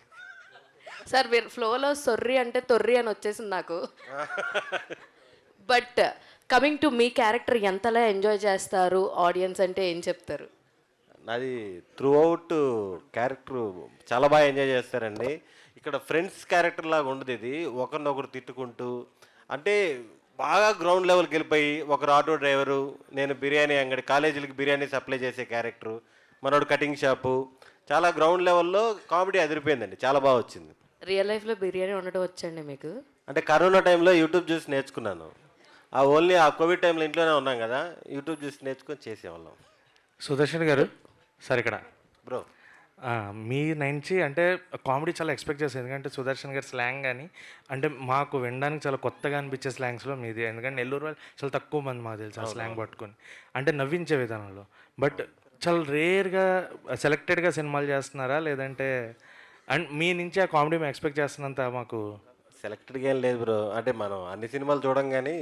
సార్ మీరు ఫ్లోలో సొర్రీ అంటే తొర్రి అని వచ్చేసింది నాకు. But coming to me character ఎంతలా ఎంజాయ్ చేస్తారు ఆడియన్స్ అంటే ఏం చెప్తారు? నాది త్రూ అవుట్ క్యారెక్టర్ చాలా బాగా ఎంజాయ్ చేస్తారండి. ఇక్కడ ఫ్రెండ్స్ క్యారెక్టర్ లాగా ఉండదు ఇది. ఒకరినొకరు తిట్టుకుంటూ, అంటే బాగా గ్రౌండ్ లెవెల్కి వెళ్ళిపోయి, ఒకరు ఆటో డ్రైవరు, నేను బిర్యానీ అంగడి, కాలేజీలకి బిర్యానీ సప్లై చేసే క్యారెక్టరు, మనోడు కటింగ్ షాపు, చాలా గ్రౌండ్ లెవెల్లో కామెడీ అదిరిపోయిందండి. చాలా బాగా వచ్చింది. రియల్ లైఫ్లో బిర్యానీ వండడం వచ్చండి మీకు? అంటే కరోనా టైంలో యూట్యూబ్ చూసి నేర్చుకున్నాను. ఓన్లీ ఆ కోవిడ్ టైంలో ఇంట్లోనే ఉన్నాం కదా, యూట్యూబ్ చూసి నేర్చుకొని చేసేవాళ్ళం. సుదర్శన్ గారు సార్ ఇక్కడ బ్రో, మీ నుంచి అంటే కామెడీ చాలా ఎక్స్పెక్ట్ చేస్తాను. ఎందుకంటే సుదర్శన్ గారి స్లాంగ్ కానీ అంటే మాకు వినడానికి చాలా కొత్తగా అనిపించే స్లాంగ్స్లో మీది. ఎందుకంటే నెల్లూరు వాళ్ళు చాలా తక్కువ మంది మాకు తెలుసు ఆ స్లాంగ్ పట్టుకొని అంటే నవ్వించే విధానంలో. బట్ చాలా రేర్గా సెలెక్టెడ్గా సినిమాలు చేస్తున్నారా లేదంటే అండ్ మీ నుంచి ఆ కామెడీ మేము ఎక్స్పెక్ట్ చేస్తున్నంత మాకు? సెలెక్టెడ్గా ఏం లేదు బ్రో. అంటే మనం అన్ని సినిమాలు చూడం కానీ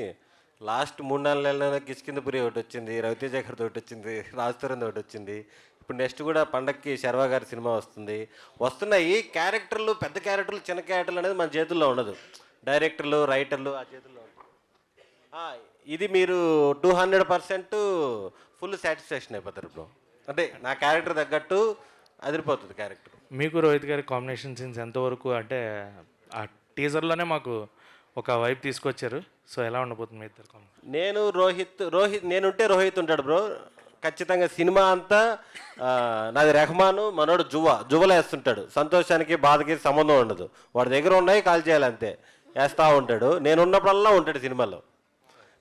లాస్ట్ 3-4 నెలల కిష్కిందపురి ఒకటి వచ్చింది, రవితేజ గారితో ఒకటి వచ్చింది, రాజ్ తరుణ్ ఒకటి వచ్చింది. ఇప్పుడు నెక్స్ట్ కూడా పండక్కి శర్వా గారి సినిమా వస్తున్నాయి. క్యారెక్టర్లు, పెద్ద క్యారెక్టర్లు, చిన్న క్యారెక్టర్లు అనేది మన చేతుల్లో ఉండదు. డైరెక్టర్లు, రైటర్లు ఆ చేతుల్లో ఉండదు. ఇది మీరు 200% ఫుల్ సాటిస్ఫాక్షన్ అయిపోతారు బ్రో. అంటే నా క్యారెక్టర్ తగ్గట్టు అదిరిపోతుంది క్యారెక్టర్. మీకు రోహిత్ గారి కాంబినేషన్ సీన్స్ ఎంతవరకు అంటే ఆ టీజర్లోనే మాకు ఒక వైపు తీసుకొచ్చారు. సో ఎలా ఉండబోతుంది మీ ఇద్దరు? నేను నేనుంటే రోహిత్ ఉంటాడు బ్రో ఖచ్చితంగా. సినిమా అంతా నాది రెహమాను, మనోడు జువలు వేస్తుంటాడు. సంతోషానికి బాధకి సంబంధం ఉండదు. వాడి దగ్గర ఉన్నాయి కాల్ చేయాలంతే, వేస్తూ ఉంటాడు. నేను ఉన్నప్పుడల్లా ఉంటాడు సినిమాలో.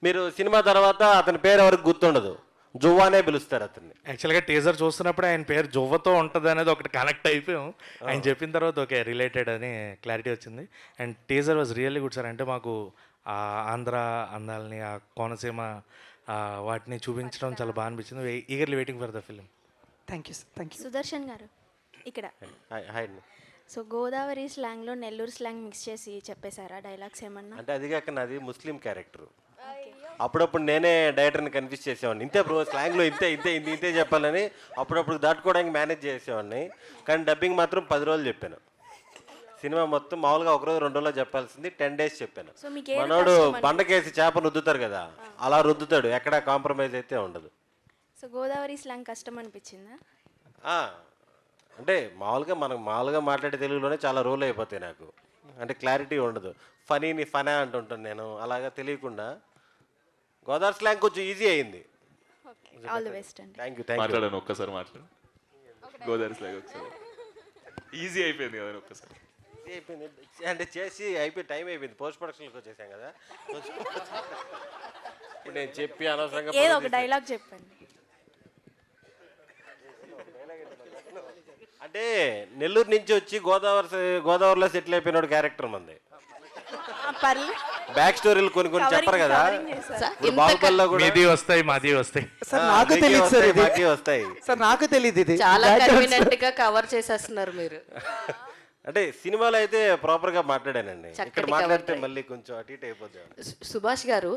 మీరు సినిమా తర్వాత అతని పేరు ఎవరికి గుర్తుండదు. జువ్వానే పిలుస్తారు అతన్ని. యాక్చువల్గా టీజర్ చూస్తున్నప్పుడు ఆయన పేరు జువ్వతో ఉంటుంది అనేది ఒకటి కనెక్ట్ అయిపోయాం. ఆయన చెప్పిన తర్వాత ఓకే రిలేటెడ్ అని క్లారిటీ వచ్చింది. And teaser was really good sir. అంటే మాకు ఆ ఆంధ్ర అందాలని, ఆ కోనసీమ వాటిని చూపించడం చాలా బాగా అనిపించింది. Eagerly waiting for the film. Thank you sir. Thank you. Sudarshan గారు ఇక్కడ. హాయ్ అండి. సో గోదావరి స్లాంగ్లో నెల్లూరు స్లాంగ్ మిక్స్ చేసి చెప్పేశారా డైలాగ్స్ ఏమన్నా? అంటే అది కాక నాది ముస్లిం క్యారెక్టర్. అప్పుడప్పుడు నేనే డైరెక్టర్ని కన్ఫ్యూజ్ చేసేవాడిని. ఇంతే బ్రో స్లాంగ్లో ఇంతే చెప్పాలని అప్పుడప్పుడు దాటుకోవడానికి మేనేజ్ చేసేవాడిని. కానీ డబ్బింగ్ మాత్రం 10 రోజులు చెప్పాను. సినిమా మొత్తం మామూలుగా 1 రోజు 2 రోజుల్లో చెప్పాల్సింది 10 days చెప్పాను. మనోడు బండకేసి చేప రుద్దుతారు కదా, అలా రుద్దుతాడు, ఎక్కడ కాంప్రమైజ్ అయితే ఉండదు. సో గోదావరి స్లాంగ్ కష్టం అనిపించిందా? అంటే మామూలుగా మాట్లాడే తెలుగులోనే చాలా రోల్ అయిపోతాయి నాకు. అంటే క్లారిటీ ఉండదు. ఫనీని ఫనా అంటుంటాను నేను, అలాగా తెలియకుండా. గోదావరి స్లాంగ్ కొంచెం ఈజీ అయింది. ఆల్ ది బెస్ట్ అండి. Thank you. మాట్లాడాను ఒక్కసారి మాట్లాడు. గోదావరి స్లాంగ్ ఒకసారి ఈజీ అయిపోయింది కదా ఒక్కసారి. ఈజీ అయిపోయింది అంటే చేసి అయిపోయి టైం అయిపోయింది. పోస్ట్ ప్రొడక్షన్కి వచ్చేసాం కదా. ఇప్పుడు నేను చెప్పి అనవసరంగా ఏదో ఒక డైలాగ్ చెప్పండి. అంటే నెల్లూరు నుంచి వచ్చి గోదావరిలో సెటిల్ అయిపోయినాడు క్యారెక్టర్ మంది. బ్యాక్ స్టోరీలు కొన్ని చెప్పరు కదా. బాహుబలిలో కూడా మీది వస్తాయి, మాది వస్తాయి. సార్ నాకు తెలియదు సార్, మాకే వస్తాయి. సార్ నాకు తెలియదు ఇది. చాలా కన్వీనియంట్ గా కవర్ చేసేస్తున్నారు మీరు. అంటే సినిమాలో అయితే ప్రాపర్ గా మాట్లాడానండి. ఇక్కడ మాట్లాడితే మళ్ళీ కొంచెం అటు ఇటు అయిపోతుంది. సుభాష్ గారు,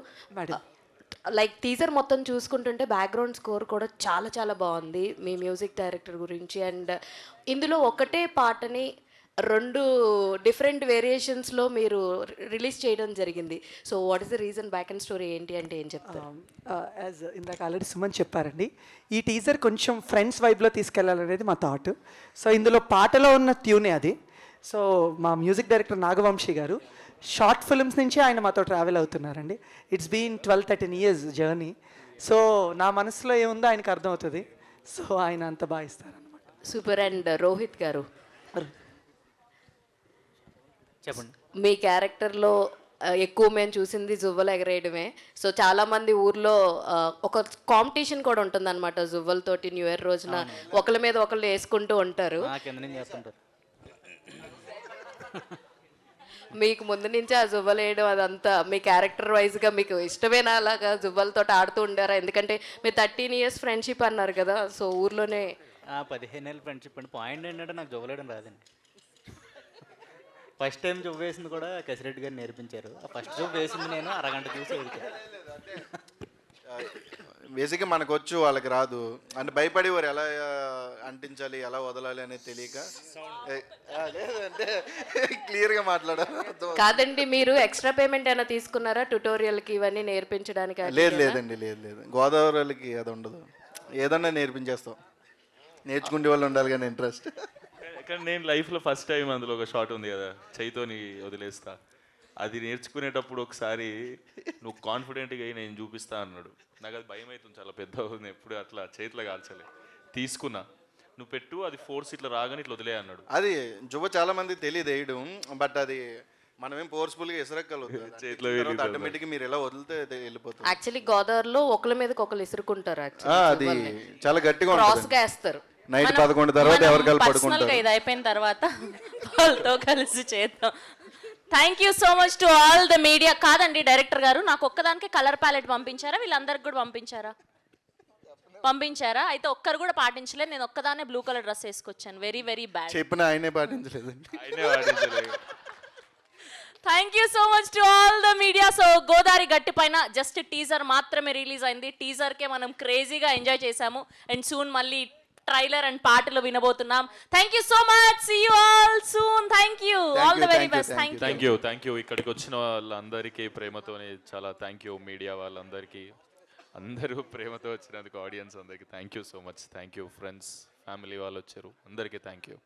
లైక్ టీజర్ మొత్తం చూసుకుంటుంటే బ్యాక్గ్రౌండ్ స్కోర్ కూడా చాలా చాలా బాగుంది మీ మ్యూజిక్ డైరెక్టర్ గురించి. అండ్ ఇందులో ఒకటే పాటని 2 డిఫరెంట్ వేరియేషన్స్లో మీరు రిలీజ్ చేయడం జరిగింది. So what is the reason, back and story ఏంటి అంటే ఏం చెప్తారు? యాజ్ ఇందాక ఆల్రెడీ సుమన్ చెప్పారండి, ఈ టీజర్ కొంచెం ఫ్రెండ్స్ వైబ్లో తీసుకెళ్లాలనేది మా థాట్. సో ఇందులో పాటలో ఉన్న ట్యూనే అది. సో మా మ్యూజిక్ డైరెక్టర్ నాగవంశీ గారు షార్ట్ ఫిల్మ్స్ నుంచి ఆయన మాతో ట్రావెల్ అవుతున్నారండి. It's been 12-13 years journey. So నా మనసులో ఏముందో ఆయనకు అర్థమవుతుంది. సో ఆయన అంత బాగా ఇస్తారనమాట. సూపర్. అండ్ రోహిత్ గారు, చెప్పండి. మీ క్యారెక్టర్లో ఎక్కువ మేము చూసింది జువ్వలు ఎగరేయడమే. సో చాలామంది ఊర్లో ఒక కాంపిటీషన్ కూడా ఉంటుంది అనమాట జువ్వలతోటి. న్యూ ఇయర్ రోజున ఒకళ్ళ మీద ఒకళ్ళు వేసుకుంటూ ఉంటారు. మీకు ముందు నుంచి ఆ జువ్వలు వేయడం అదంతా మీ క్యారెక్టర్ వైజ్గా మీకు ఇష్టమేనా అలాగా జువ్వలతో ఆడుతూ ఉండారా? ఎందుకంటే మీరు 13 years ఫ్రెండ్షిప్ అన్నారు కదా. సో ఊర్లోనే 15 ఏళ్ళ ఫ్రెండ్షిప్ అండి. పాయింట్ ఏంటంటే నాకు జువ్వలేయడం రాదండి. ఫస్ట్ టైం జువ్వ వేసింది కూడా కసిరెడ్డి గారు నేర్పించారు. ఆ ఫస్ట్ జువ్వ వేసింది నేను అరగంట చూసి బేసిక్గా మనకు వచ్చు, వాళ్ళకి రాదు. అంటే భయపడి వారు ఎలా అంటించాలి, ఎలా వదలాలి అనేది తెలియక. లేదంటే క్లియర్గా మాట్లాడారు. కాదండి, మీరు ఎక్స్ట్రా పేమెంట్ ఏమైనా తీసుకున్నారా ట్యుటోరియల్కి ఇవన్నీ నేర్పించడానికి? లేదండి. గోదావరికి అది ఉండదు. ఏదన్నా నేర్పించేస్తాం. నేర్చుకునే వాళ్ళు ఉండాలి కానీ ఇంట్రెస్ట్. కానీ నేను లైఫ్లో ఫస్ట్ టైం అందులో ఒక షాట్ ఉంది కదా, చైతోని వదిలేస్తా. అది నేర్చుకునేటప్పుడు ఒకసారి నువ్వు కాన్ఫిడెంట్గా అయ్యి నేను చూపిస్తా అన్నాడు. నాకు అది భయం అవుతుంది, చాలా పెద్ద అవుతుంది. ఎప్పుడు అట్లా చేతిలో కాల్చలే. తీసుకున్నా, నువ్వు పెట్టు, అది ఫోర్స్ ఇట్లా రాగానే ఇట్లా వదిలే అన్నాడు. అది జువ్వ చాలా మంది తెలియదు వేయడం. బట్ అది మనమేం ఫోర్స్ఫుల్గా ఇసరక్కలుగుతుంది చేతిలో. ఆటోమేటిక్గా మీరు ఎలా వదిలితే వెళ్ళిపోతుంది. యాక్చువల్లీ గోదావరిలో ఒకళ్ళ మీద ఒకళ్ళు ఇసురుకుంటారు. అది చాలా గట్టిగా క్రాస్గా వేస్తారు. నైట్ 11 తర్వాత ఎవరికాలు పడుకుంటారు. ఇది అయిపోయిన తర్వాత వాళ్ళతో కలిసి చేద్దాం. Thank you so much to all the media. కాదండి డైరెక్టర్ గారు, నాకు ఒక్కదానికి కలర్ ప్యాలెట్ పంపించారా? వీళ్ళందరికి కూడా పంపించారా? అయితే ఒక్కరు కూడా పాటించలేదు. నేను ఒక్కదానే బ్లూ కలర్ డ్రెస్ వేసుకొచ్చాను. Very very bad. చెప్పిన ఆయనే పాటించలేదండి. Thank you so much to all the media. So Godavari గట్టి పైన జస్ట్ టీజర్ మాత్రమే రిలీజ్ అయింది. టీజర్కే మనం క్రేజీగా ఎంజాయ్ చేసాము. అండ్ సూన్ మళ్ళీ ట్రైలర్ అండ్ పాటలు వినబోతున్నాం. Thank you so much. See you all soon. Thank you. All the very best. Thank you. ఇక్కడికి వచ్చిన వాళ్ళందరికీ ప్రేమతోనే చాలా థ్యాంక్ యూ. మీడియా వాళ్ళందరికీ, అందరూ ప్రేమతో వచ్చినందుకు, ఆడియన్స్ అందరికీ thank you so much. Thank you. Friends, family వాళ్ళు వచ్చారు, అందరికీ థ్యాంక్ యూ.